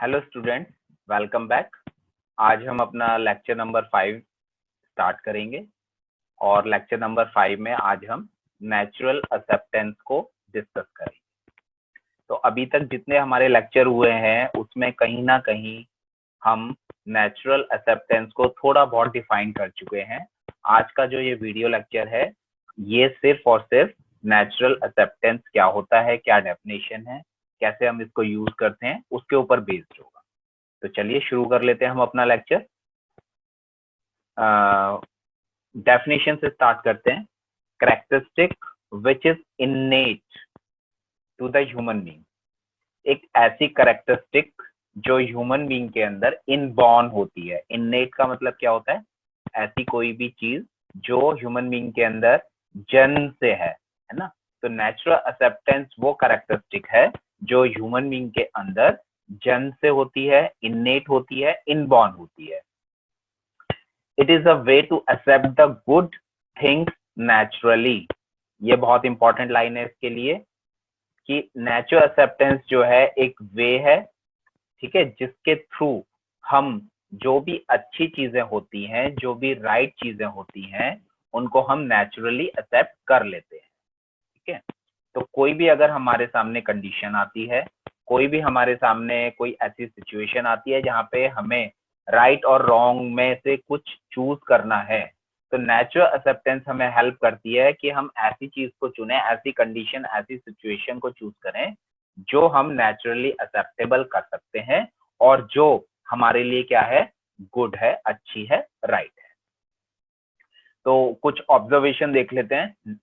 Hello students, welcome back. आज हम अपना लेक्चर नंबर 5 स्टार्ट करेंगे और लेक्चर नंबर 5 में आज हम नेचुरल एक्सेप्टेंस को डिस्कस करेंगे। तो अभी तक जितने हमारे लेक्चर हुए हैं उसमें कहीं ना कहीं हम नेचुरल एक्सेप्टेंस को थोड़ा बहुत डिफाइन कर चुके हैं। आज का जो ये वीडियो लेक्चर है ये सिर्फ और सिर्फ नेचुरल एक्सेप्टेंस क्या होता है, क्या डेफिनेशन है, कैसे हम इसको यूज करते हैं, उसके ऊपर बेस्ड होगा। तो चलिए शुरू कर लेते हैं हम अपना लेक्चर। डेफिनेशन से स्टार्ट करते हैं। Characteristic which is innate to the human being, एक ऐसी कैरेक्टरिस्टिक जो ह्यूमन बीइंग के अंदर इनबॉर्न होती है। इननेट का मतलब क्या होता है? ऐसी कोई भी चीज जो ह्यूमन बीइंग के अंदर जन्म से है ना। तो नेचुरल एक्सेप्टेंस वो कैरेक्टरिस्टिक है जो ह्यूमन बीइंग के अंदर जन्म से होती है, इननेट होती है, इनबॉर्न होती है। It is a way to accept the good things naturally. ये बहुत इंपॉर्टेंट लाइन है इसके लिए कि नेचुरल एक्सेप्टेंस जो है एक वे है, ठीक है, जिसके थ्रू हम जो भी अच्छी चीजें होती हैं, जो भी राइट चीजें होती हैं, उनको हम नेचुरली एक्सेप्ट कर लेते हैं। ठीक है, तो कोई भी अगर हमारे सामने कंडीशन आती है, कोई भी हमारे सामने कोई ऐसी सिचुएशन आती है जहाँ पे हमें राइट और रॉन्ग में से कुछ चूज करना है, तो नेचुरल एक्सेप्टेंस हमें हेल्प करती है कि हम ऐसी चीज को चुने, ऐसी कंडीशन, ऐसी सिचुएशन को चूज करें जो हम नेचुरली एक्सेप्टेबल कर सकते हैं और जो हमारे लिए क्या है, गुड है, अच्छी है, राइट है। तो कुछ ऑब्जर्वेशन देख लेते हैं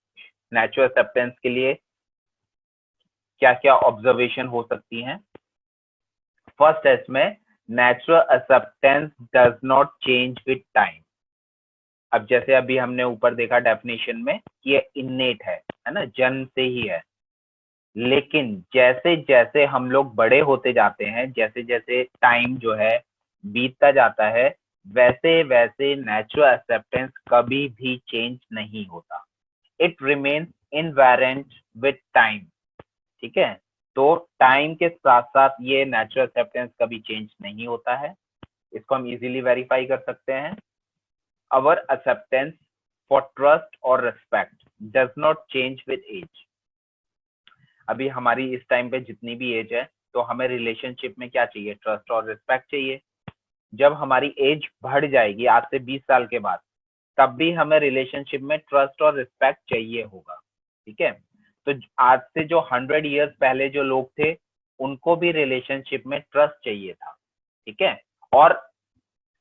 नेचुरल एक्सेप्टेंस के लिए क्या क्या ऑब्जर्वेशन हो सकती हैं। फर्स्ट है इसमें, natural acceptance does not change with time. अब जैसे अभी हमने ऊपर देखा डेफिनेशन में कि ये इननेट है ना, जन्म से ही है। लेकिन जैसे जैसे हम लोग बड़े होते जाते हैं, जैसे जैसे टाइम जो है बीतता जाता है, वैसे वैसे नेचुरल एक्सेप्टेंस कभी भी चेंज नहीं होता। It remains invariant with time. ठीक है, तो टाइम के साथ साथ ये नेचुरल एक्सेप्टेंस कभी चेंज नहीं होता है। इसको हम इजीली वेरीफाई कर सकते हैं। अवर एक्सेप्टेंस फॉर ट्रस्ट और respect does not change with age. अभी हमारी इस टाइम पे जितनी भी एज है, तो हमें रिलेशनशिप में क्या चाहिए? ट्रस्ट और रिस्पेक्ट चाहिए। जब हमारी एज बढ़ जाएगी आज से 20 साल के बाद, तब भी हमें रिलेशनशिप में ट्रस्ट और रिस्पेक्ट चाहिए होगा। ठीक है, तो आज से जो 100 ईयर्स पहले जो लोग थे, उनको भी रिलेशनशिप में ट्रस्ट चाहिए था। ठीक है, और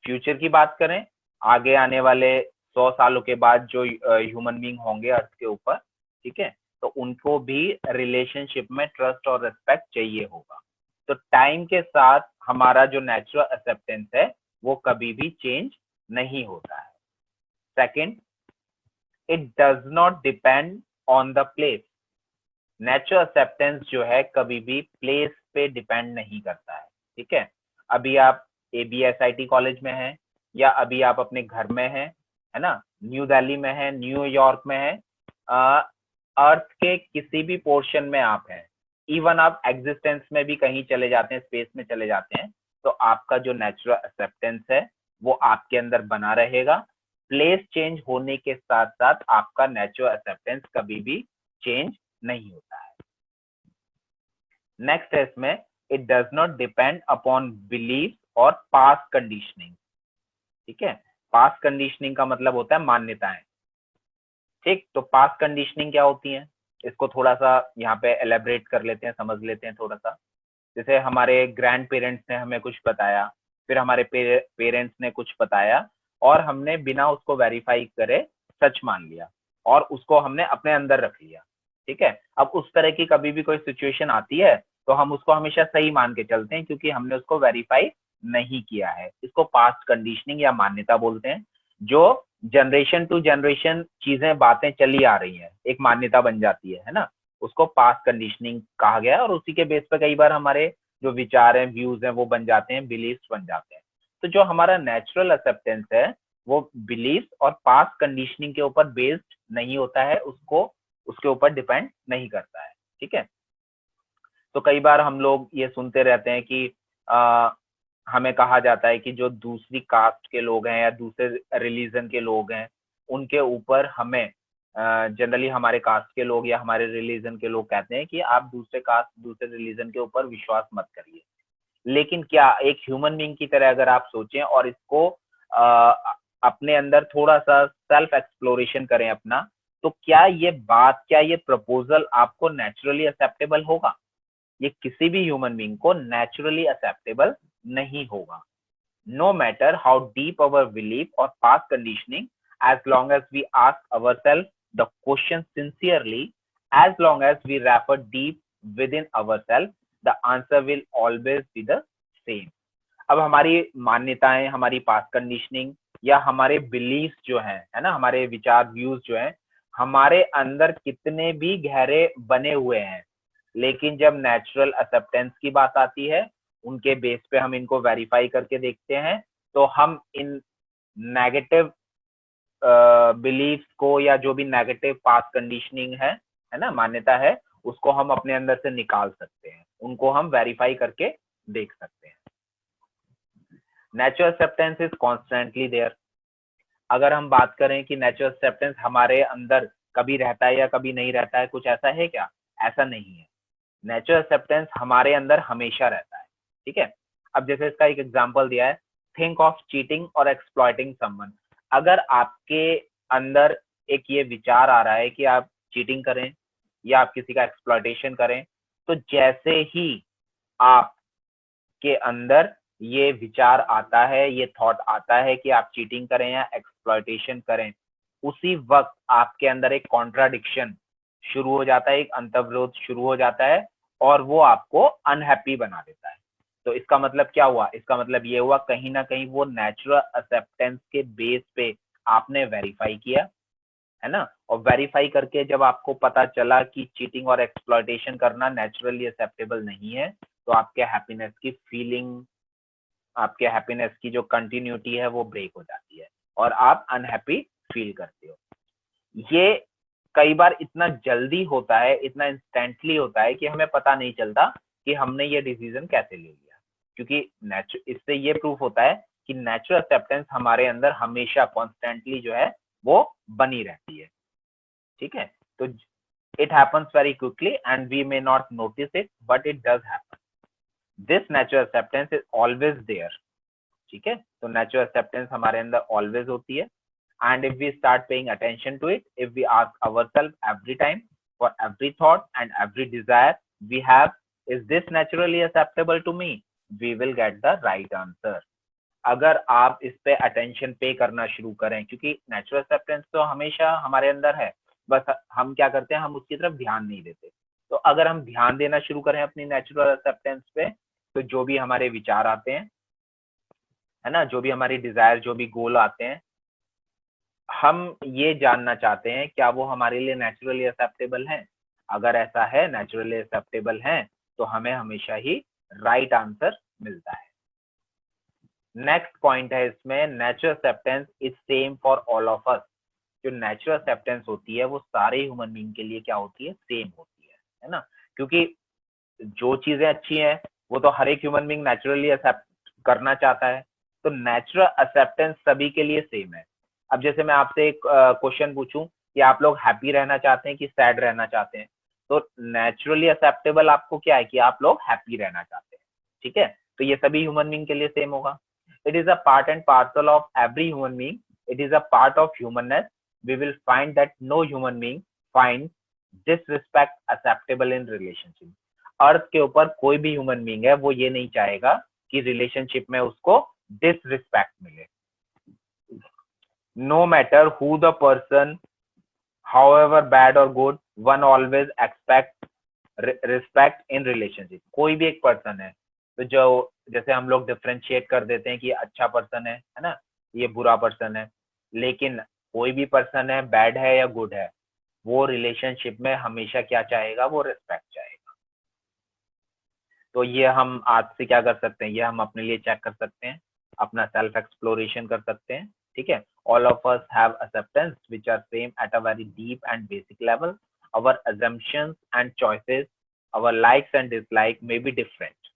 फ्यूचर की बात करें, आगे आने वाले 100 सालों के बाद जो ह्यूमन बीइंग होंगे अर्थ के ऊपर, ठीक है, तो उनको भी रिलेशनशिप में ट्रस्ट और रिस्पेक्ट चाहिए होगा। तो टाइम के साथ हमारा जो नेचुरल एक्सेप्टेंस है वो कभी भी चेंज नहीं होता है। Second, it does not depend on the place. Natural acceptance जो है कभी भी प्लेस पे डिपेंड नहीं करता है। ठीक है, अभी आप ABSIT कॉलेज में हैं, या अभी आप अपने घर में हैं, है ना, न्यू दिल्ली में है, न्यूयॉर्क में है, अर्थ के किसी भी पोर्शन में आप हैं, इवन आप एग्जिस्टेंस में भी कहीं चले जाते हैं, स्पेस में चले जाते हैं, तो आपका जो नेचुरल एक्सेप्टेंस है वो आपके अंदर बना रहेगा। प्लेस चेंज होने के साथ साथ आपका नेचुरल एक्सेप्टेंस कभी भी चेंज नहीं होता है। नेक्स्ट है इसमें, it does not depend upon belief और पास्ट कंडीशनिंग। ठीक है, पास्ट कंडीशनिंग का मतलब होता है मान्यताएं। ठीक, तो पास्ट कंडीशनिंग क्या होती है, इसको थोड़ा सा यहाँ पे एलेबरेट कर लेते हैं, समझ लेते हैं थोड़ा सा। जैसे हमारे ग्रैंड पेरेंट्स ने हमें कुछ बताया, फिर हमारे पेरेंट्स ने कुछ बताया, और हमने बिना उसको वेरीफाई करे सच मान लिया और उसको हमने अपने अंदर रख लिया। ठीक है, अब उस तरह की कभी भी कोई सिचुएशन आती है तो हम उसको हमेशा सही मान के चलते हैं, क्योंकि हमने उसको वेरीफाई नहीं किया है। इसको पास्ट कंडीशनिंग या मान्यता बोलते हैं। जो जनरेशन टू जनरेशन चीजें, बातें चली आ रही हैं, एक मान्यता बन जाती है ना, उसको पास्ट कंडीशनिंग कहा गया है। और उसी के बेस पर कई बार हमारे जो विचार हैं, व्यूज हैं, वो बन जाते हैं, बिलीफ्स बन जाते हैं। तो जो हमारा नेचुरल एक्सेप्टेंस है वो बिलीफ और पास्ट कंडीशनिंग के ऊपर बेस्ड नहीं होता है, उसको उसके ऊपर डिपेंड नहीं करता है। ठीक है, तो कई बार हम लोग ये सुनते रहते हैं कि हमें कहा जाता है कि जो दूसरी कास्ट के लोग हैं या दूसरे रिलीजन के लोग हैं उनके ऊपर हमें जनरली हमारे कास्ट के लोग या हमारे रिलीजन के लोग कहते हैं कि आप दूसरे कास्ट दूसरे रिलीजन के ऊपर विश्वास मत करिए। लेकिन क्या एक ह्यूमन बीइंग की तरह अगर आप सोचें और इसको अपने अंदर थोड़ा सा सेल्फ एक्सप्लोरेशन करें अपना, तो क्या ये प्रपोजल आपको नेचुरली एक्सेप्टेबल होगा? ये किसी भी ह्यूमन बीइंग को नेचुरली एक्सेप्टेबल नहीं होगा। No matter how deep our belief और past conditioning, as long as we ask ourselves the question sincerely, as long as we refer deep within ourselves, the answer will always be the same. अब हमारी मान्यताएं, हमारी past conditioning या हमारे belief जो हैं, है ना, हमारे विचार व्यूज जो हैं, हमारे अंदर कितने भी गहरे बने हुए हैं, लेकिन जब नेचुरल एक्सेप्टेंस की बात आती है, उनके बेस पे हम इनको वेरीफाई करके देखते हैं, तो हम इन नेगेटिव बिलीफ को या जो भी नेगेटिव पास्ट कंडीशनिंग है ना, मान्यता है, उसको हम अपने अंदर से निकाल सकते हैं, उनको हम वेरीफाई करके देख सकते हैं। Natural acceptance is constantly there. अगर हम बात करें कि नेचुरल एक्सेप्टेंस हमारे अंदर कभी रहता है या कभी नहीं रहता है, कुछ ऐसा है क्या? ऐसा नहीं है। नेचुरल एक्सेप्टेंस हमारे अंदर हमेशा रहता है, ठीक है। अब जैसे इसका एक एग्जांपल दिया है, थिंक ऑफ चीटिंग और एक्सप्लॉइटिंग समवन। अगर आपके अंदर एक ये विचार आ रहा है कि आप चीटिंग करें या आप किसी का एक्सप्लॉइटेशन करें, तो जैसे ही आपके अंदर ये विचार आता है, ये थॉट आता है कि आप चीटिंग करें या एक्सप्लॉइटेशन करें, उसी वक्त आपके अंदर एक कॉन्ट्राडिक्शन शुरू हो जाता है, एक अंतर्विरोध शुरू हो जाता है और वो आपको अनहैप्पी बना देता है। तो इसका मतलब क्या हुआ? इसका मतलब ये हुआ कहीं ना कहीं वो नेचुरल एक्सेप्टेंस के बेस पे आपने वेरीफाई किया, है ना, और वेरीफाई करके जब आपको पता चला कि चीटिंग और एक्सप्लॉइटेशन करना नेचुरली एक्सेप्टेबल नहीं है, तो आपके हैप्पीनेस की फीलिंग, आपके हैप्पीनेस की जो कंटिन्यूटी है वो ब्रेक हो जाती है और आप अनहैप्पी फील करते हो। ये कई बार इतना जल्दी होता है, इतना इंस्टेंटली होता है कि हमें पता नहीं चलता कि हमने ये डिसीजन कैसे ले लिया, क्योंकि इससे ये प्रूफ होता है कि नेचुरल एक्सेप्टेंस हमारे अंदर हमेशा कॉन्स्टेंटली जो है वो बनी रहती है, ठीक है। तो it happens very quickly and we may not notice it, but it does happen. This natural acceptance is always there, ठीक है। तो नेचुरल एक्सेप्टेंस हमारे अंदर ऑलवेज होती है। And if we start paying attention to it, if we ask ourselves every time, for every thought and every desire we have, is this naturally acceptable to me? We will get the right answer. अगर आप इस pay attention पे करना शुरू करें, क्योंकि natural acceptance तो हमेशा हमारे अंदर है, बस हम क्या करते हैं, हम उसकी तरफ ध्यान नहीं देते। तो अगर हम ध्यान देना शुरू करें अपनी नेचुरल एक्सेप्टेंस पे, तो जो भी हमारे विचार आते हैं, है ना, जो भी हमारी डिजायर, जो भी गोल आते हैं, हम ये जानना चाहते हैं क्या वो हमारे लिए नेचुरली एक्सेप्टेबल है। अगर ऐसा है, नेचुरली एक्सेप्टेबल है, तो हमें हमेशा ही राइट आंसर मिलता है। नेक्स्ट पॉइंट है इसमें, natural acceptance is same for all of us. जो नेचुरल एक्सेप्टेंस होती है वो सारे ह्यूमन बीइंग के लिए क्या होती है? सेम होती है ना, क्योंकि जो चीजें अच्छी हैं वो तो हर एक ह्यूमन बीइंग नेचुरली एक्सेप्ट करना चाहता है, तो नेचुरल एक्सेप्टेंस सभी के लिए सेम है। अब जैसे मैं आपसे एक क्वेश्चन पूछूं कि आप लोग हैप्पी रहना चाहते हैं कि सैड रहना चाहते हैं, तो नेचुरली एक्सेप्टेबल आपको क्या है कि आप लोग हैप्पी रहना चाहते हैं, ठीक है। तो ये सभी ह्यूमन बीइंग के लिए सेम होगा। It is a part and parcel of every human being, it is a part of humanness. We will find that no human being find disrespect acceptable in relationship. Earth के ऊपर कोई भी human being है वो ये नहीं चाहेगा कि रिलेशनशिप में उसको डिसरिस्पेक्ट मिले। No matter who the person, however bad or good, one always expect respect in relationship. कोई भी एक पर्सन है, तो जो जैसे हम लोग डिफरेंशिएट कर देते हैं कि अच्छा पर्सन है ना, ये बुरा पर्सन है, लेकिन कोई भी पर्सन है, बैड है या गुड है, वो रिलेशनशिप में हमेशा क्या चाहेगा? वो रिस्पेक्ट चाहेगा। तो ये हम आज से क्या कर सकते हैं, ये हम अपने लिए चेक कर सकते हैं, अपना सेल्फ एक्सप्लोरेशन कर सकते हैं, ठीक है। All of us have acceptance which are same at a very deep and basic level. Our assumptions and choices, our likes and dislikes may be different,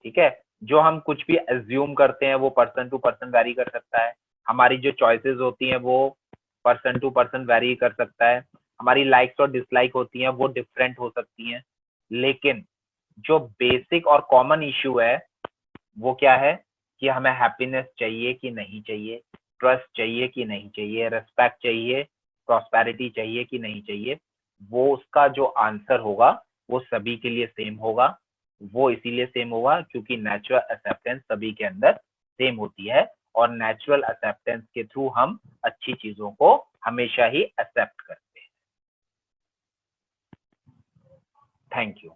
ठीक है। जो हम कुछ भी एज्यूम करते हैं वो पर्सन टू पर्सन वैरी कर सकता है, हमारी जो चॉइसेस होती हैं वो पर्सन टू पर्सन वैरी कर सकता है, हमारी लाइक्स और डिसलाइक होती हैं वो डिफरेंट हो सकती हैं, लेकिन जो बेसिक और कॉमन इश्यू है वो क्या है कि हमें हैप्पीनेस चाहिए कि नहीं चाहिए, ट्रस्ट चाहिए कि नहीं चाहिए, रेस्पेक्ट चाहिए, प्रॉस्पेरिटी चाहिए कि नहीं चाहिए। वो उसका जो आंसर होगा वो सभी के लिए सेम होगा। वो इसीलिए सेम होगा क्योंकि नेचुरल एक्सेप्टेंस सभी के अंदर सेम होती है, और नेचुरल एक्सेप्टेंस के थ्रू हम अच्छी चीजों को हमेशा ही एक्सेप्ट करते हैं। Thank you.